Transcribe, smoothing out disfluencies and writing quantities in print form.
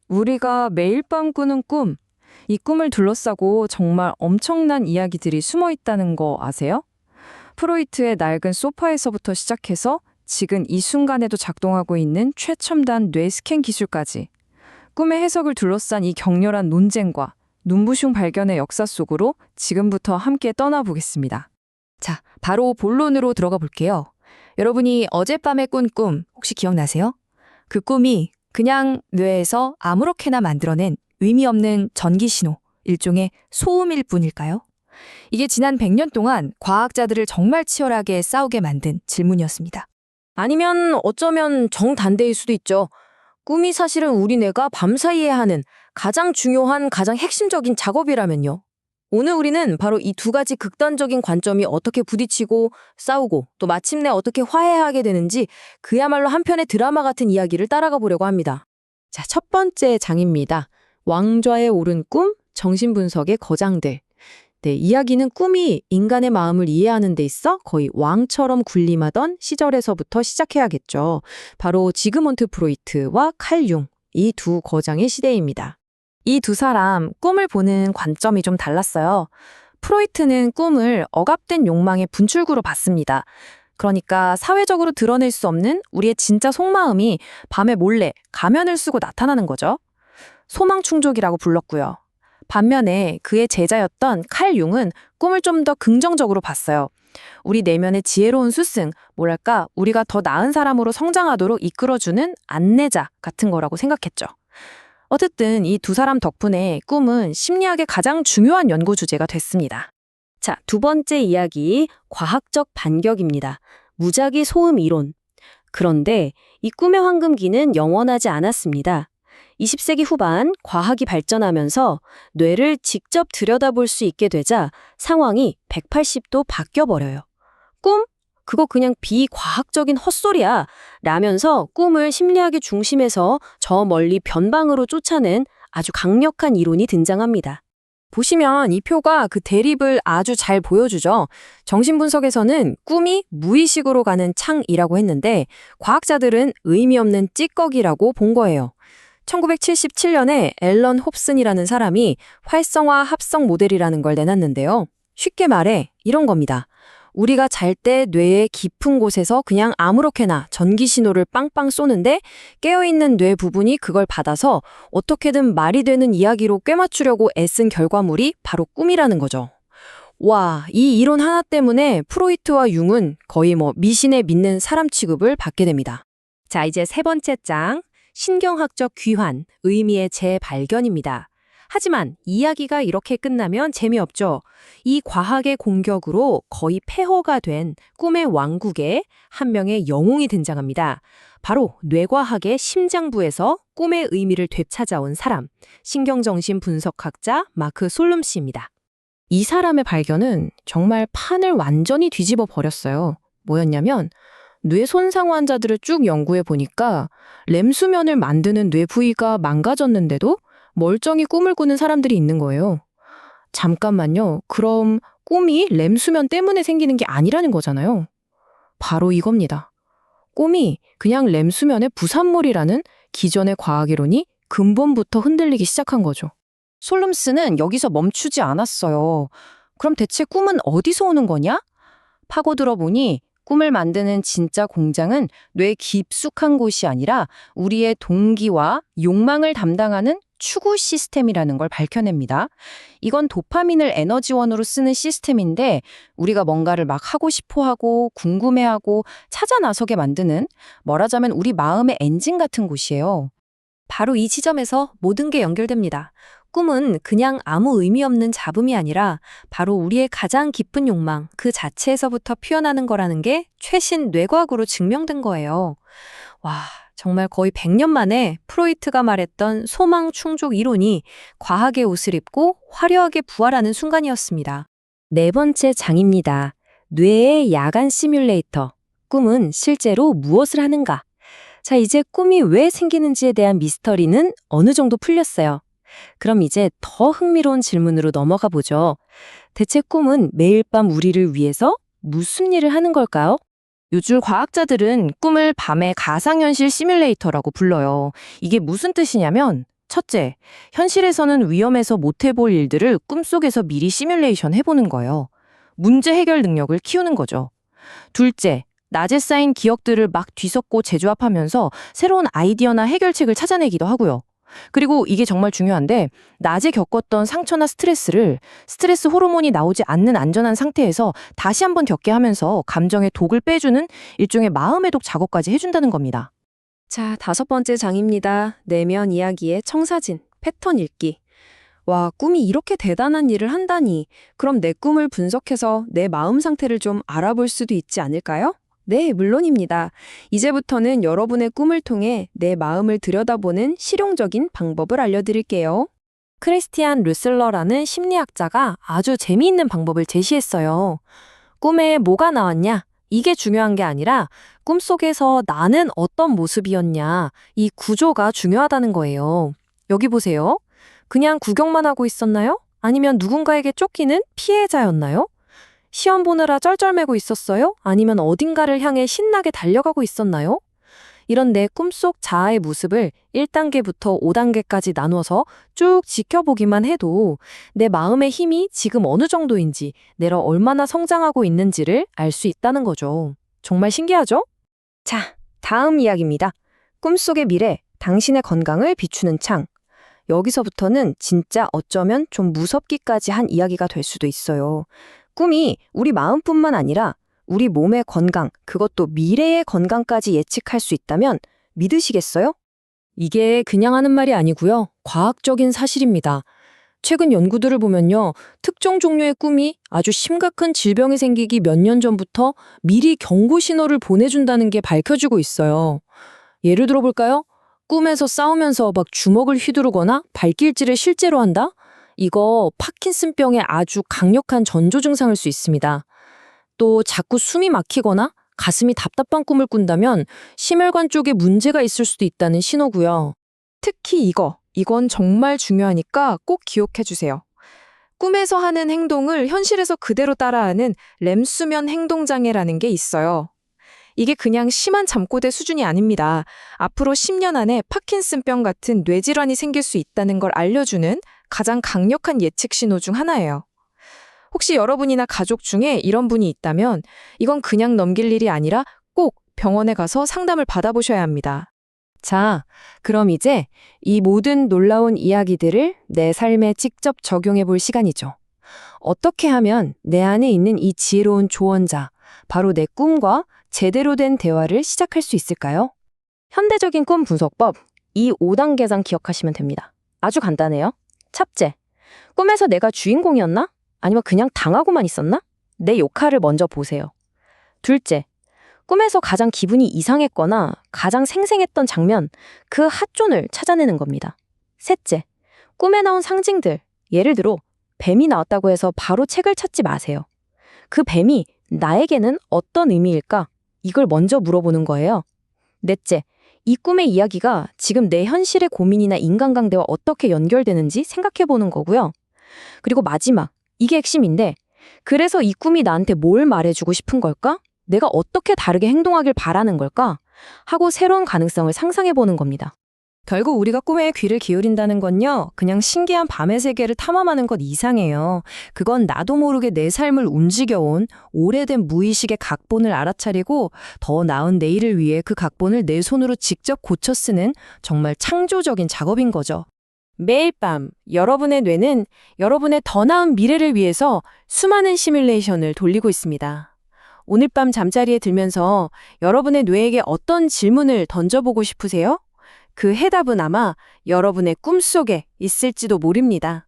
우리가 매일 밤 꾸는 꿈, 이 꿈을 둘러싸고 정말 엄청난 이야기들이 숨어 있다는 거 아세요? 프로이트의 낡은 소파에서부터 시작해서 지금 이 순간에도 작동하고 있는 최첨단 뇌 스캔 기술까지 꿈의 해석을 둘러싼 이 격렬한 논쟁과 눈부숑 발견의 역사 속으로 지금부터 함께 떠나보겠습니다. 자, 바로 본론으로 들어가 볼게요. 여러분이 어젯밤에 꾼 꿈 혹시 기억나세요? 그 꿈이 그냥 뇌에서 아무렇게나 만들어낸 의미 없는 전기 신호, 일종의 소음일 뿐일까요? 이게 지난 100년 동안 과학자들을 정말 치열하게 싸우게 만든 질문이었습니다. 아니면 어쩌면 정반대일 수도 있죠. 꿈이 사실은 우리 뇌가 밤사이에 하는 가장 중요한, 가장 핵심적인 작업이라면요. 오늘 우리는 바로 이 두 가지 극단적인 관점이 어떻게 부딪히고 싸우고 또 마침내 어떻게 화해하게 되는지 그야말로 한편의 드라마 같은 이야기를 따라가 보려고 합니다. 자, 첫 번째 장입니다. 왕좌에 오른 꿈, 정신분석의 거장들. 네, 이야기는 꿈이 인간의 마음을 이해하는 데 있어 거의 왕처럼 군림하던 시절에서부터 시작해야겠죠. 바로 지그몬트 프로이트와 칼 융, 이 두 거장의 시대입니다. 이 두 사람 꿈을 보는 관점이 좀 달랐어요. 프로이트는 꿈을 억압된 욕망의 분출구로 봤습니다. 그러니까 사회적으로 드러낼 수 없는 우리의 진짜 속마음이 밤에 몰래 가면을 쓰고 나타나는 거죠. 소망충족이라고 불렀고요. 반면에 그의 제자였던 칼 융은 꿈을 좀 더 긍정적으로 봤어요. 우리 내면의 지혜로운 스승, 뭐랄까 우리가 더 나은 사람으로 성장하도록 이끌어주는 안내자 같은 거라고 생각했죠. 어쨌든 이 두 사람 덕분에 꿈은 심리학의 가장 중요한 연구 주제가 됐습니다. 자, 두 번째 이야기, 과학적 반격입니다. 무작위 소음 이론. 그런데 이 꿈의 황금기는 영원하지 않았습니다. 20세기 후반 과학이 발전하면서 뇌를 직접 들여다볼 수 있게 되자 상황이 180도 바뀌어버려요. 꿈? 그거 그냥 비과학적인 헛소리야 라면서 꿈을 심리학의 중심에서 저 멀리 변방으로 쫓아낸 아주 강력한 이론이 등장합니다. 보시면 이 표가 그 대립을 아주 잘 보여주죠. 정신분석에서는 꿈이 무의식으로 가는 창이라고 했는데 과학자들은 의미 없는 찌꺼기라고 본 거예요. 1977년에 앨런 홉슨이라는 사람이 활성화 합성 모델이라는 걸 내놨는데요. 쉽게 말해 이런 겁니다. 우리가 잘 때 뇌의 깊은 곳에서 그냥 아무렇게나 전기 신호를 빵빵 쏘는데 깨어있는 뇌 부분이 그걸 받아서 어떻게든 말이 되는 이야기로 꿰맞추려고 애쓴 결과물이 바로 꿈이라는 거죠. 와, 이 이론 하나 때문에 프로이트와 융은 거의 미신에 믿는 사람 취급을 받게 됩니다. 자, 이제 세 번째 장, 신경학적 귀환, 의미의 재발견입니다. 하지만 이야기가 이렇게 끝나면 재미없죠. 이 과학의 공격으로 거의 폐허가 된 꿈의 왕국에 한 명의 영웅이 등장합니다. 바로 뇌과학의 심장부에서 꿈의 의미를 되찾아온 사람, 신경정신 분석학자 마크 솔룸씨입니다. 이 사람의 발견은 정말 판을 완전히 뒤집어 버렸어요. 뭐였냐면 뇌 손상 환자들을 쭉 연구해 보니까 렘 수면을 만드는 뇌 부위가 망가졌는데도 멀쩡히 꿈을 꾸는 사람들이 있는 거예요. 잠깐만요. 그럼 꿈이 렘 수면 때문에 생기는 게 아니라는 거잖아요. 바로 이겁니다. 꿈이 그냥 렘 수면의 부산물이라는 기존의 과학이론이 근본부터 흔들리기 시작한 거죠. 솔룸스는 여기서 멈추지 않았어요. 그럼 대체 꿈은 어디서 오는 거냐? 파고들어 보니 꿈을 만드는 진짜 공장은 뇌 깊숙한 곳이 아니라 우리의 동기와 욕망을 담당하는 추구 시스템이라는 걸 밝혀냅니다. 이건 도파민을 에너지원으로 쓰는 시스템인데 우리가 뭔가를 막 하고 싶어하고 궁금해하고 찾아 나서게 만드는 말하자면 우리 마음의 엔진 같은 곳이에요. 바로 이 지점에서 모든 게 연결됩니다. 꿈은 그냥 아무 의미 없는 잡음이 아니라 바로 우리의 가장 깊은 욕망 그 자체에서부터 피어나는 거라는 게 최신 뇌과학으로 증명된 거예요. 와, 정말 거의 100년 만에 프로이트가 말했던 소망 충족 이론이 과학의 옷을 입고 화려하게 부활하는 순간이었습니다. 네 번째 장입니다. 뇌의 야간 시뮬레이터. 꿈은 실제로 무엇을 하는가? 자, 이제 꿈이 왜 생기는지에 대한 미스터리는 어느 정도 풀렸어요. 그럼 이제 더 흥미로운 질문으로 넘어가 보죠. 대체 꿈은 매일 밤 우리를 위해서 무슨 일을 하는 걸까요? 요즘 과학자들은 꿈을 밤의 가상현실 시뮬레이터라고 불러요. 이게 무슨 뜻이냐면 첫째, 현실에서는 위험해서 못 해볼 일들을 꿈속에서 미리 시뮬레이션 해보는 거예요. 문제 해결 능력을 키우는 거죠. 둘째, 낮에 쌓인 기억들을 막 뒤섞고 재조합하면서 새로운 아이디어나 해결책을 찾아내기도 하고요. 그리고 이게 정말 중요한데, 낮에 겪었던 상처나 스트레스 호르몬이 나오지 않는 안전한 상태에서 다시 한번 겪게 하면서 감정의 독을 빼주는 일종의 마음의 독 작업까지 해준다는 겁니다. 자, 5번째 장입니다. 내면 이야기의 청사진, 패턴 읽기. 와, 꿈이 이렇게 대단한 일을 한다니. 그럼 내 꿈을 분석해서 내 마음 상태를 좀 알아볼 수도 있지 않을까요? 네, 물론입니다. 이제부터는 여러분의 꿈을 통해 내 마음을 들여다보는 실용적인 방법을 알려드릴게요. 크리스티안 루슬러라는 심리학자가 아주 재미있는 방법을 제시했어요. 꿈에 뭐가 나왔냐? 이게 중요한 게 아니라 꿈속에서 나는 어떤 모습이었냐, 이 구조가 중요하다는 거예요. 여기 보세요. 그냥 구경만 하고 있었나요? 아니면 누군가에게 쫓기는 피해자였나요? 시험 보느라 쩔쩔매고 있었어요? 아니면 어딘가를 향해 신나게 달려가고 있었나요? 이런 내 꿈속 자아의 모습을 1단계부터 5단계까지 나눠서 쭉 지켜보기만 해도 내 마음의 힘이 지금 어느 정도인지, 내가 얼마나 성장하고 있는지를 알 수 있다는 거죠. 정말 신기하죠? 자, 다음 이야기입니다. 꿈속의 미래, 당신의 건강을 비추는 창. 여기서부터는 진짜 어쩌면 좀 무섭기까지 한 이야기가 될 수도 있어요. 꿈이 우리 마음뿐만 아니라 우리 몸의 건강, 그것도 미래의 건강까지 예측할 수 있다면 믿으시겠어요? 이게 그냥 하는 말이 아니고요. 과학적인 사실입니다. 최근 연구들을 보면요. 특정 종류의 꿈이 아주 심각한 질병이 생기기 몇 년 전부터 미리 경고 신호를 보내준다는 게 밝혀지고 있어요. 예를 들어볼까요? 꿈에서 싸우면서 막 주먹을 휘두르거나 발길질을 실제로 한다? 이거 파킨슨병의 아주 강력한 전조 증상일 수 있습니다. 또 자꾸 숨이 막히거나 가슴이 답답한 꿈을 꾼다면 심혈관 쪽에 문제가 있을 수도 있다는 신호고요. 특히 이건 정말 중요하니까 꼭 기억해 주세요. 꿈에서 하는 행동을 현실에서 그대로 따라하는 렘수면 행동장애라는 게 있어요. 이게 그냥 심한 잠꼬대 수준이 아닙니다. 앞으로 10년 안에 파킨슨병 같은 뇌질환이 생길 수 있다는 걸 알려주는 가장 강력한 예측 신호 중 하나예요. 혹시 여러분이나 가족 중에 이런 분이 있다면 이건 그냥 넘길 일이 아니라 꼭 병원에 가서 상담을 받아보셔야 합니다. 자, 그럼 이제 이 모든 놀라운 이야기들을 내 삶에 직접 적용해 볼 시간이죠. 어떻게 하면 내 안에 있는 이 지혜로운 조언자, 바로 내 꿈과 제대로 된 대화를 시작할 수 있을까요? 현대적인 꿈 분석법, 이 5단계상 기억하시면 됩니다. 아주 간단해요. 첫째, 꿈에서 내가 주인공이었나? 아니면 그냥 당하고만 있었나? 내 역할을 먼저 보세요. 둘째, 꿈에서 가장 기분이 이상했거나 가장 생생했던 장면, 그 하존을 찾아내는 겁니다. 셋째, 꿈에 나온 상징들, 예를 들어 뱀이 나왔다고 해서 바로 책을 찾지 마세요. 그 뱀이 나에게는 어떤 의미일까? 이걸 먼저 물어보는 거예요. 넷째, 이 꿈의 이야기가 지금 내 현실의 고민이나 인간관계와 어떻게 연결되는지 생각해보는 거고요. 그리고 마지막, 이게 핵심인데, 그래서 이 꿈이 나한테 뭘 말해주고 싶은 걸까? 내가 어떻게 다르게 행동하길 바라는 걸까? 하고 새로운 가능성을 상상해보는 겁니다. 결국 우리가 꿈에 귀를 기울인다는 건요, 그냥 신기한 밤의 세계를 탐험하는 것 이상이에요. 그건 나도 모르게 내 삶을 움직여온 오래된 무의식의 각본을 알아차리고 더 나은 내일을 위해 그 각본을 내 손으로 직접 고쳐 쓰는 정말 창조적인 작업인 거죠. 매일 밤 여러분의 뇌는 여러분의 더 나은 미래를 위해서 수많은 시뮬레이션을 돌리고 있습니다. 오늘 밤 잠자리에 들면서 여러분의 뇌에게 어떤 질문을 던져보고 싶으세요? 그 해답은 아마 여러분의 꿈속에 있을지도 모릅니다.